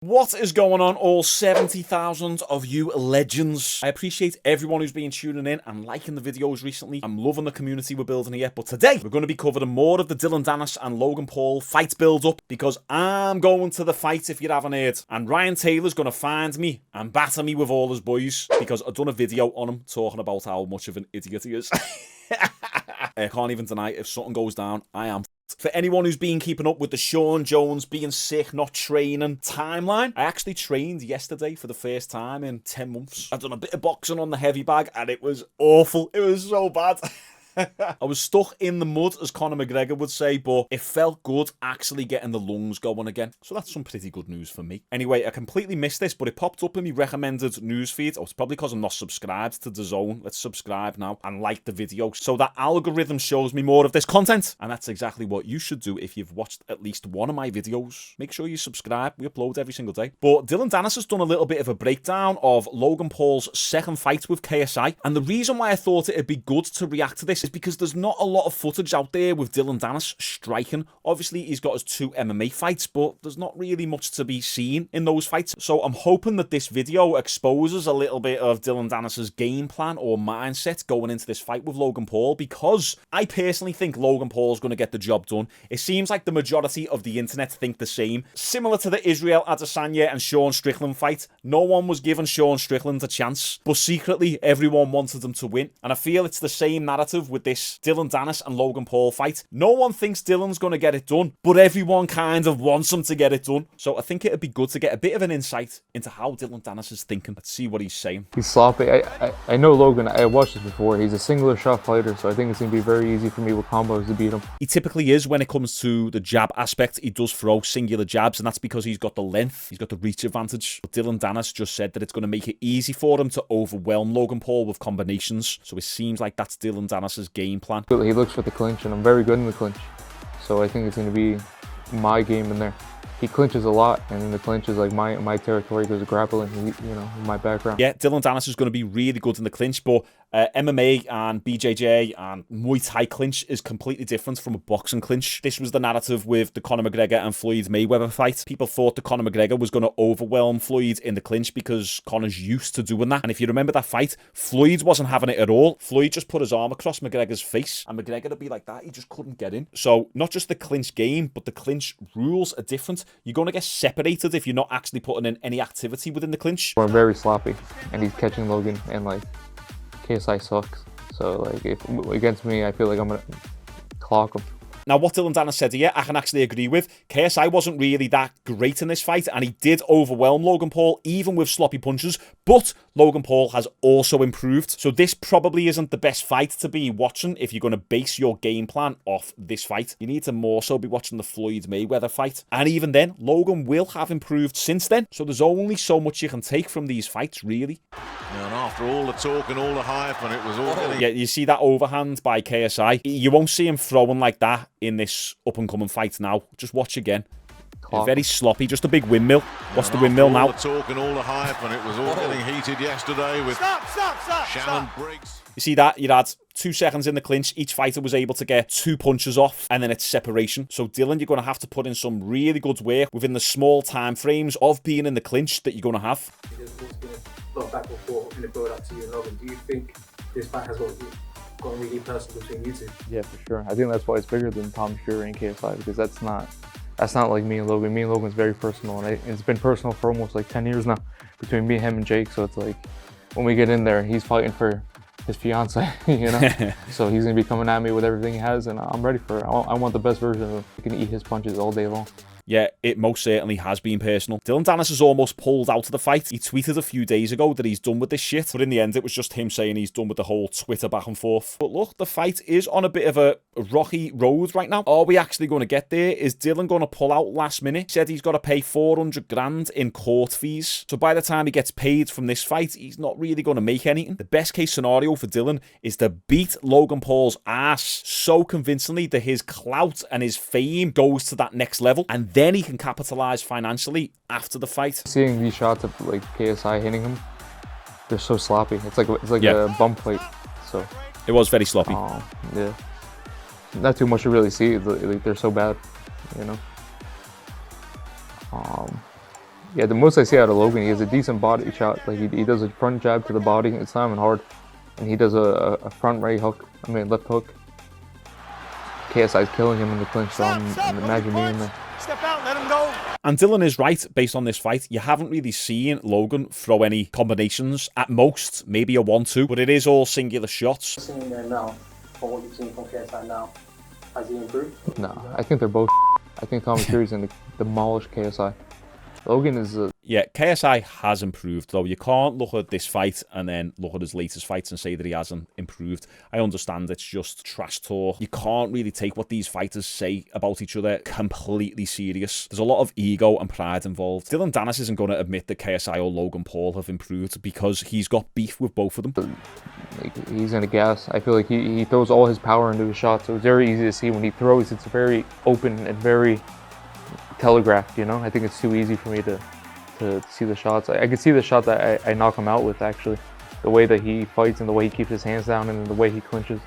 What is going on, all 70,000 of you legends? I appreciate everyone who's been tuning in and liking the videos recently. I'm loving the community we're building here. But today, we're going to be covering more of the Dillon Danis and Logan Paul fight build-up, because I'm going to the fight, if you haven't heard. And Ryan Taylor's going to find me and batter me with all his boys, because I've done a video on him talking about how much of an idiot he is. I can't even deny, if something goes down, I am. For anyone who's been keeping up with the Shaun Jones being sick, not training timeline, I actually trained yesterday for the first time in 10 months. I've done a bit of boxing on the heavy bag and it was awful. It was so bad. I was stuck in the mud, as Conor McGregor would say, but it felt good actually getting the lungs going again. So that's some pretty good news for me. Anyway, I completely missed this, but it popped up in my recommended newsfeed. Oh, it's probably because I'm not subscribed to DAZN. Let's subscribe now and like the video so that algorithm shows me more of this content. And that's exactly what you should do if you've watched at least one of my videos. Make sure you subscribe. We upload every single day. But Dillon Danis has done a little bit of a breakdown of Logan Paul's second fight with KSI. And the reason why I thought it'd be good to react to this is because there's not a lot of footage out there with Dillon Danis striking. Obviously, he's got his 2 MMA fights, but there's not really much to be seen in those fights. So I'm hoping that this video exposes a little bit of Dillon Danis' game plan or mindset going into this fight with Logan Paul, because I personally think Logan Paul's going to get the job done. It seems like the majority of the internet think the same. Similar to the Israel Adesanya and Sean Strickland fight, no one was giving Sean Strickland a chance, but secretly everyone wanted him to win. And I feel it's the same narrative with this Dillon Danis and Logan Paul fight. No one thinks Dillon's going to get it done, but everyone kind of wants him to get it done. So I think it'd be good to get a bit of an insight into how Dillon Danis is thinking. Let's see what he's saying. He's sloppy. I know Logan. I watched this before. He's a singular shot fighter, so I think it's going to be very easy for me with combos to beat him. He typically is when it comes to the jab aspect. He does throw singular jabs, and that's because he's got the length. He's got the reach advantage. But Dillon Danis just said that it's going to make it easy for him to overwhelm Logan Paul with combinations. So it seems like that's Dillon Danis' game plan. He looks for the clinch, and I'm very good in the clinch. So I think it's going to be my game in there. He clinches a lot, and in the clinch is like my territory because of grappling, you know, my background. Yeah, Dillon Danis is going to be really good in the clinch, but MMA and BJJ and Muay Thai clinch is completely different from a boxing clinch. This was the narrative with the Conor McGregor and Floyd Mayweather fight. People thought that Conor McGregor was going to overwhelm Floyd in the clinch because Conor's used to doing that. And if you remember that fight, Floyd wasn't having it at all. Floyd just put his arm across McGregor's face, and McGregor would be like that. He just couldn't get in. So not just the clinch game, but the clinch rules are different. You're going to get separated if you're not actually putting in any activity within the clinch. We're very sloppy, and he's catching Logan, and like KSI sucks. So like if against me, I feel like I'm gonna clock him. Now, what Dillon Danis said here, I can actually agree with. KSI wasn't really that great in this fight, and he did overwhelm Logan Paul, even with sloppy punches, but Logan Paul has also improved. So this probably isn't the best fight to be watching if you're going to base your game plan off this fight. You need to more so be watching the Floyd Mayweather fight. And even then, Logan will have improved since then. So there's only so much you can take from these fights, really. And after all the talk and all the hype, and it was all... Yeah, you see that overhand by KSI. You won't see him throwing like that in this up-and-coming fight now. Just watch again. Very sloppy, just a big windmill. What's the windmill now? All the talk and all the hype, and it was all getting heated yesterday with Shannon Briggs. You see that? You had 2 seconds in the clinch. Each fighter was able to get 2 punches off, and then it's separation. So Dillon, you're going to have to put in some really good work within the small time frames of being in the clinch that you're going to have. There's been a lot of back and forth in the build-up to you and Logan. Do you think this fight has got really personal between you two? Yeah, for sure. I think that's why it's bigger than Tom Fury and KSI, because that's not like me and Logan. Me and Logan's very personal, and it's been personal for almost like 10 years now between me, him, and Jake. So it's like when we get in there, he's fighting for his fiance, you know. So he's gonna be coming at me with everything he has, and I'm ready for it. I want the best version of him. He can eat his punches all day long. Yeah, it most certainly has been personal. Dillon Danis has almost pulled out of the fight. He tweeted a few days ago that he's done with this shit, but in the end, it was just him saying he's done with the whole Twitter back and forth. But look, the fight is on a bit of a rocky road right now. Are we actually going to get there? Is Dillon going to pull out last minute? He said he's got to pay 400 grand in court fees. So by the time he gets paid from this fight, he's not really going to make anything. The best case scenario for Dillon is to beat Logan Paul's ass so convincingly that his clout and his fame goes to that next level, and then he can capitalize financially after the fight. Seeing these shots of like KSI hitting him, they're so sloppy. It's like a bum fight. So it was very sloppy. Yeah, not too much to really see. Like, they're so bad, you know. Yeah, the most I see out of Logan, he has a decent body shot. Like he does a front jab to the body, it's not even hard. And he does a front right hook, left hook. KSI's killing him in the clinch, so imagine me in there. Step out, let him go. And Dillon is right, based on this fight. You haven't really seen Logan throw any combinations. At most, maybe a 1-2, but it is all singular shots. Seeing there now, from what you've seen from KSI now, has he improved? No, I think they're both. I think Tommy Fury's going to demolish KSI. Logan is Yeah, KSI has improved, though. You can't look at this fight and then look at his latest fights and say that he hasn't improved. I understand it's just trash talk. You can't really take what these fighters say about each other completely serious. There's a lot of ego and pride involved. Dillon Danis isn't going to admit that KSI or Logan Paul have improved because he's got beef with both of them. like, he's in a gas. I feel like he throws all his power into his shots, so it's very easy to see when he throws. It's very open and very telegraphed, you know? I think it's too easy for me to see the shots. I can see the shot that I knock him out with, actually. The way that he fights and the way he keeps his hands down and the way he clinches.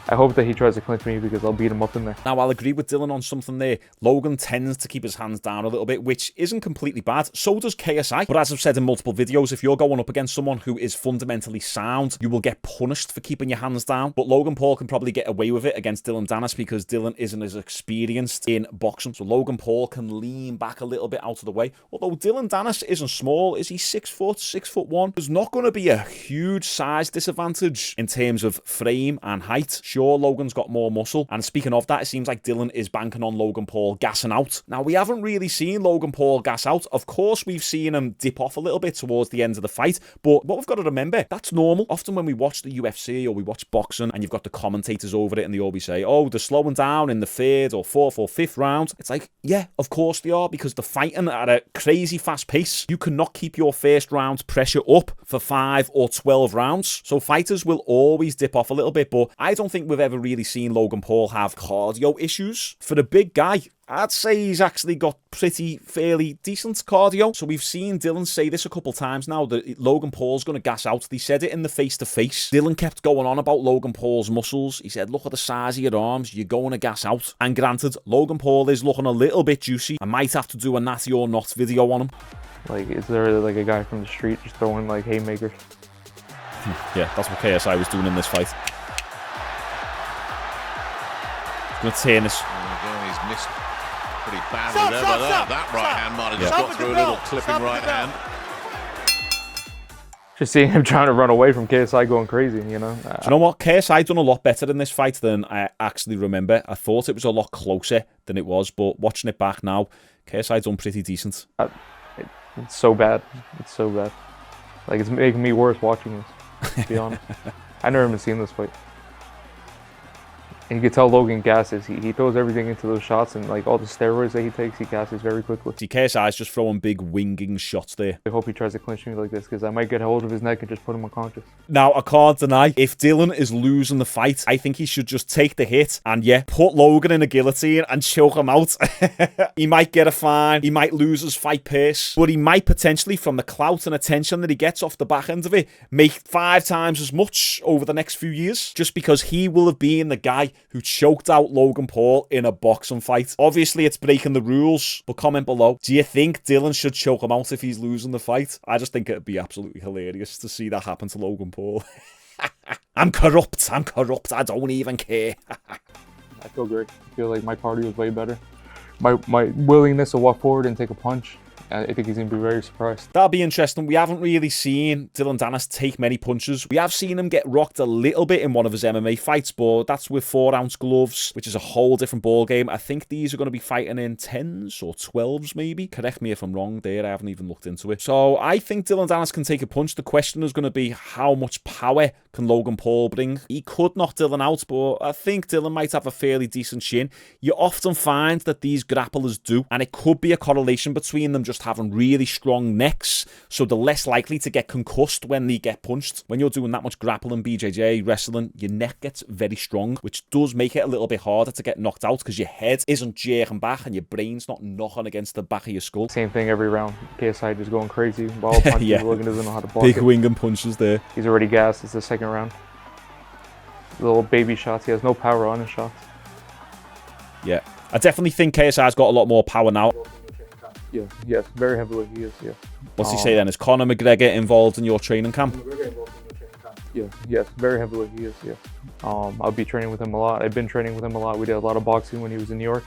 I hope that he tries to clinch me because I'll beat him up in there. Now, I'll agree with Dillon on something there. Logan tends to keep his hands down a little bit, which isn't completely bad. So does KSI. But as I've said in multiple videos, if you're going up against someone who is fundamentally sound, you will get punished for keeping your hands down. But Logan Paul can probably get away with it against Dillon Danis because Dillon isn't as experienced in boxing. So Logan Paul can lean back a little bit out of the way. Although Dillon Danis isn't small. Is he 6 foot, 6'1"? There's not going to be a huge size disadvantage in terms of frame and height. Sure, Logan's got more muscle. And speaking of that, it seems like Dillon is banking on Logan Paul gassing out. Now, we haven't really seen Logan Paul gas out. Of course, we've seen him dip off a little bit towards the end of the fight. But what we've got to remember, that's normal. Often when we watch the UFC or we watch boxing and you've got the commentators over it and they always say, oh, they're slowing down in the 3rd or 4th or 5th round. It's like, yeah, of course they are, because they're fighting at a crazy fast pace. You cannot keep your first round pressure up for 5 or 12 rounds. So fighters will always dip off a little bit, but I don't think we've ever really seen Logan Paul have cardio issues. For a big guy, I'd say he's actually got fairly decent cardio. So we've seen Dillon say this a couple times now, that Logan Paul's going to gas out. He said it in the face-to-face. Dillon kept going on about Logan Paul's muscles. He said, look at the size of your arms. You're going to gas out. And granted, Logan Paul is looking a little bit juicy. I might have to do a natty or not video on him. Like, is there like a guy from the street just throwing like haymakers? Yeah, that's what KSI was doing in this fight. Going to turn this. Again, he's missed pretty badly there, but that right hand might have just got through a little clipping right hand. Just seeing him trying to run away from KSI going crazy, you know? Do you know what? KSI done a lot better in this fight than I actually remember. I thought it was a lot closer than it was, but watching it back now, KSI done pretty decent. It's so bad. It's so bad. Like, it's making me worse watching this, to be honest. I've never even seen this fight. And you can tell Logan gasses. He throws everything into those shots, and like all the steroids that he takes, he gasses very quickly. See, KSI's just throwing big winging shots there. I hope he tries to clinch me like this, because I might get hold of his neck and just put him unconscious. Now, I can't deny, if Dillon is losing the fight, I think he should just take the hit and, yeah, put Logan in a guillotine and choke him out. He might get a fine, he might lose his fight purse, but he might potentially, from the clout and attention that he gets off the back end of it, make 5 times as much over the next few years, just because he will have been the guy who choked out Logan Paul in a boxing fight. Obviously, it's breaking the rules, but comment below. Do you think Dillon should choke him out if he's losing the fight? I just think it'd be absolutely hilarious to see that happen to Logan Paul. I'm corrupt, I don't even care. I feel great. I feel like my cardio is way better. My willingness to walk forward and take a punch, I think he's going to be very surprised. That'll be interesting. We haven't really seen Dillon Danis take many punches. We have seen him get rocked a little bit in one of his MMA fights, but that's with 4-ounce gloves, which is a whole different ball game. I think these are going to be fighting in 10s or 12s, maybe. Correct me if I'm wrong there. I haven't even looked into it. So I think Dillon Danis can take a punch. The question is going to be how much power can Logan Paul bring? He could knock Dillon out, but I think Dillon might have a fairly decent chin. You often find that these grapplers do, and it could be a correlation between them just having really strong necks, so they're less likely to get concussed when they get punched. When you're doing that much grappling, BJJ, wrestling, your neck gets very strong, which does make it a little bit harder to get knocked out because your head isn't jerking back and your brain's not knocking against the back of your skull. Same thing every round. KSI just going crazy. Ball punches. Yeah. Logan doesn't know how to block Big it. wing and punches there. He's already gassed. It's the 2nd round. Little baby shots. He has no power on his shots. Yeah. I definitely think KSI's got a lot more power now. Yes, very heavily he is, yeah. What's he say then? Is Conor McGregor involved in your training camp? McGregor involved in your training camp? Yes, very heavily he is, yeah. I'll be training with him a lot. I've been training with him a lot. We did a lot of boxing when he was in New York.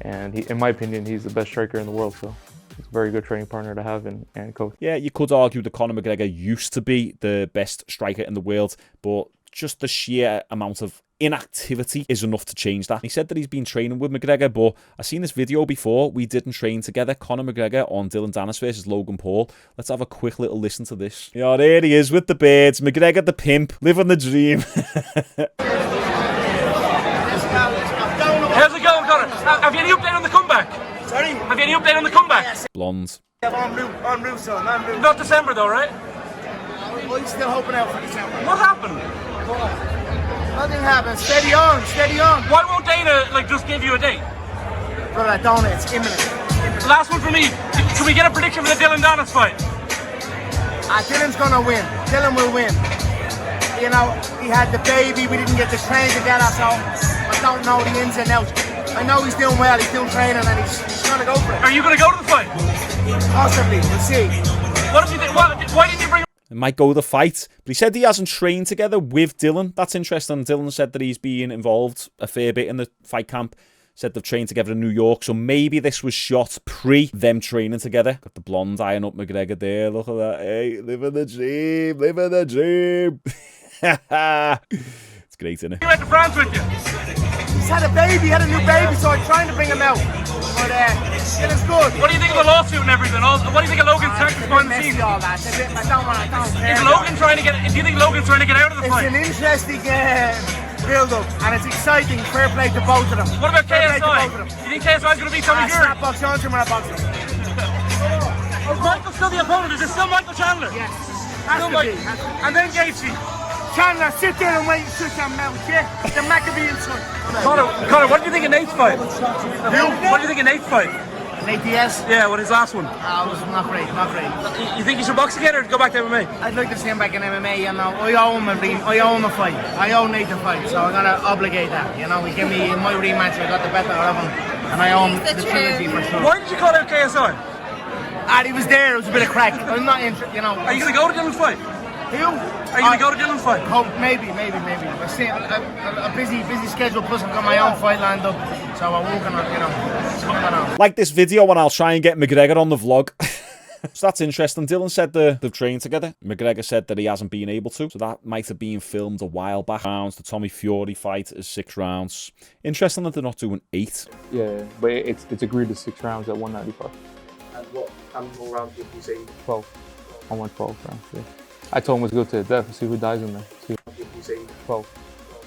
And he, in my opinion, he's the best striker in the world, so it's a very good training partner to have and coach. Yeah, you could argue that Conor McGregor used to be the best striker in the world, but just the sheer amount of inactivity is enough to change that. He said that he's been training with McGregor, but I've seen this video before. We didn't train together. Conor McGregor on Dillon Danis versus Logan Paul. Let's have a quick little listen to this. Yeah, there he is with the birds. McGregor the pimp, living the dream. How's it going, Conor? Have you any update on the comeback? Sorry? Have you any update on the comeback? Blonde. En route, son, en route. Not December though, right? We're still hoping out for December. What happened? Nothing happened. Steady on, steady on. Why won't Dana just give you a date? Brother, I don't. It's imminent. Last one for me. Can we get a prediction for the Dillon Danis fight? Dillon's gonna win. Dillon will win. You know, he had the baby. We didn't get to train together, so I don't know the ins and outs. I know he's doing well. He's still training, and he's gonna go for it. Are you gonna go to the fight? Possibly. We'll see. What if you think? Why didn't you bring? It might go the fight, but he said he hasn't trained together with Dillon. That's interesting. Dillon said that he's been involved a fair bit in the fight camp. Said they've trained together in New York, so maybe this was shot pre them training together. Got the blonde eyeing up McGregor there. Look at that. Hey, living the dream, living the dream. It's great, isn't it? He went to France with you. He's had a baby. He had a new baby, so I'm trying to bring him out. But Dillon's good. What do you think of the lawsuit and everything? What do you think of Logan's tactics behind the scenes? All that. I don't care. Is Logan trying to get? Do you think Logan's trying to get out of the It's fight? an interesting build-up, and it's exciting. Fair play to both of them. What about Fair play to both of KSI? them. You think KSI is going to beat Tommy Fury? Snap box on him when I box him. Is Michael still the opponent? Is it still Michael Chandler? Yes. Still Michael. And then Gaethje. Chandler, sit there and wait and shut your mouth, yeah? The Maccabee son. Connor, what do you think of Nate's fight? What do you think of Nate's fight? Nate Diaz? Yeah, what his last one? It was not great, not great. You think you should box again or go back to MMA? I'd like to see him back in MMA, you know. I owe him a fight. I owe Nate a fight, so I'm gonna obligate that. You know, he gave me in my rematch, I got the better of him, and I owe him the trilogy for sure. Why did you call out KSI? He was there, it was a bit of crack. I'm not interested, you know. Are you gonna go to Dillon's fight? Who? Are you gonna go to Dillon's fight? Hope, maybe. I see a busy schedule, plus I've got my own fight lined up, so I'm working on, you know. Like this video and I'll try and get McGregor on the vlog. So that's interesting. Dillon said they've trained together. McGregor said that he hasn't been able to. So that might have been filmed a while back. The Tommy Fury fight is 6 rounds. Interesting that they're not doing 8. Yeah, but it's agreed to 6 rounds at 195. And how many more rounds would you say? 12. I want 12 rounds, yeah. I told him let's go to the death and see who dies in there. Would you say? 12.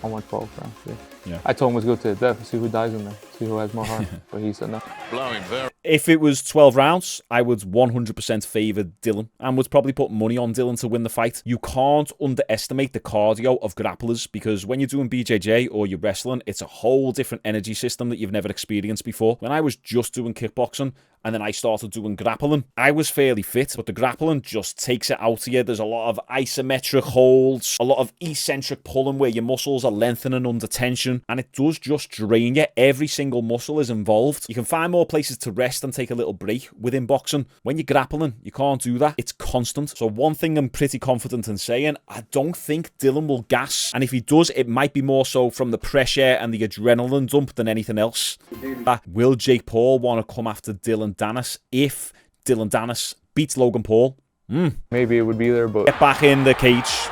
I want 12 rounds, yeah. Yeah. I told him let's go to the death and see who dies in there. See who has more heart. But he said no. Blowing very. If it was 12 rounds, I would 100% favour Dillon and would probably put money on Dillon to win the fight. You can't underestimate the cardio of grapplers because when you're doing BJJ or you're wrestling, it's a whole different energy system that you've never experienced before. When I was just doing kickboxing and then I started doing grappling, I was fairly fit, but the grappling just takes it out of you. There's a lot of isometric holds, a lot of eccentric pulling where your muscles are lengthening under tension, and it does just drain you. Every single muscle is involved. You can find more places to rest and take a little break within boxing. When you're grappling, you can't do that. It's constant. So one thing I'm pretty confident in saying, I don't think Dillon will gas, and if he does, it might be more so from the pressure and the adrenaline dump than anything else. Will Jake Paul want to come after Dillon Danis if Dillon Danis beats Logan Paul? Maybe it would be there, but Get back in the cage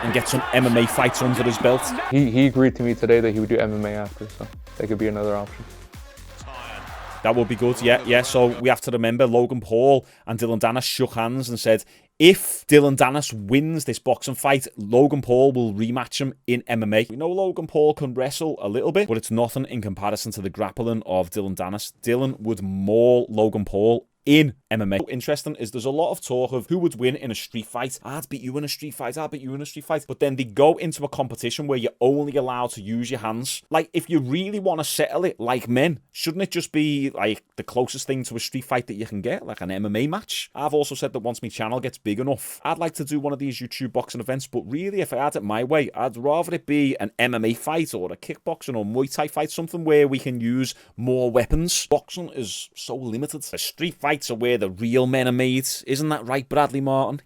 and get some MMA fights under his belt. he agreed to me today that he would do MMA after, so that could be another option. That would be good, yeah. So we have to remember Logan Paul and Dillon Danis shook hands and said, if Dillon Danis wins this boxing fight, Logan Paul will rematch him in MMA. We know Logan Paul can wrestle a little bit, but it's nothing in comparison to the grappling of Dillon Danis. Dillon would maul Logan Paul in MMA. Interesting is there's a lot of talk of who would win in a street fight. I'd beat you in a street fight, I'd beat you in a street fight. But then they go into a competition where you're only allowed to use your hands. Like, if you really want to settle it like men, shouldn't it just be like the closest thing to a street fight that you can get, like an MMA match? I've also said that once my channel gets big enough, I'd like to do one of these YouTube boxing events, but really, if I had it my way, I'd rather it be an MMA fight or a kickboxing or Muay Thai fight, something where we can use more weapons. Boxing is so limited. The street fights are where the real men are made. Isn't that right, Bradley Martin?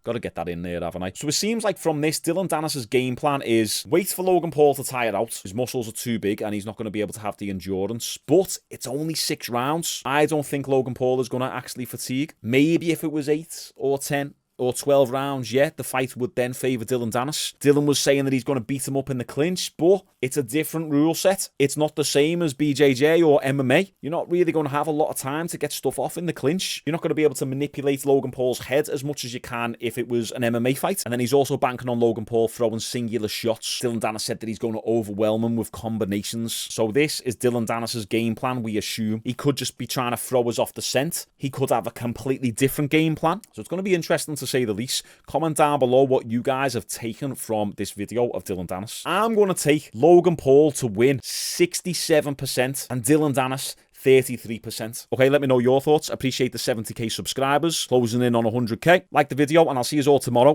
Gotta get that in there, haven't I? So it seems like from this, Dillon Danis' game plan is wait for Logan Paul to tire out. His muscles are too big and he's not going to be able to have the endurance. But it's only 6 rounds. I don't think Logan Paul is going to actually fatigue. Maybe if it was 8 or 10 or 12 rounds, yeah, the fight would then favour Dillon Danis. Dillon was saying that he's going to beat him up in the clinch, but it's a different rule set. It's not the same as BJJ or MMA. You're not really going to have a lot of time to get stuff off in the clinch. You're not going to be able to manipulate Logan Paul's head as much as you can if it was an MMA fight. And then he's also banking on Logan Paul throwing singular shots. Dillon Danis said that he's going to overwhelm him with combinations. So this is Dillon Danis' game plan, we assume. He could just be trying to throw us off the scent. He could have a completely different game plan. So it's going to be interesting to say the least. Comment down below what you guys have taken from this video of Dillon Danis. I'm going to take Logan Paul to win 67% and Dillon Danis 33%. Okay, let me know your thoughts. Appreciate the 70k subscribers. Closing in on 100k. Like the video and I'll see you all tomorrow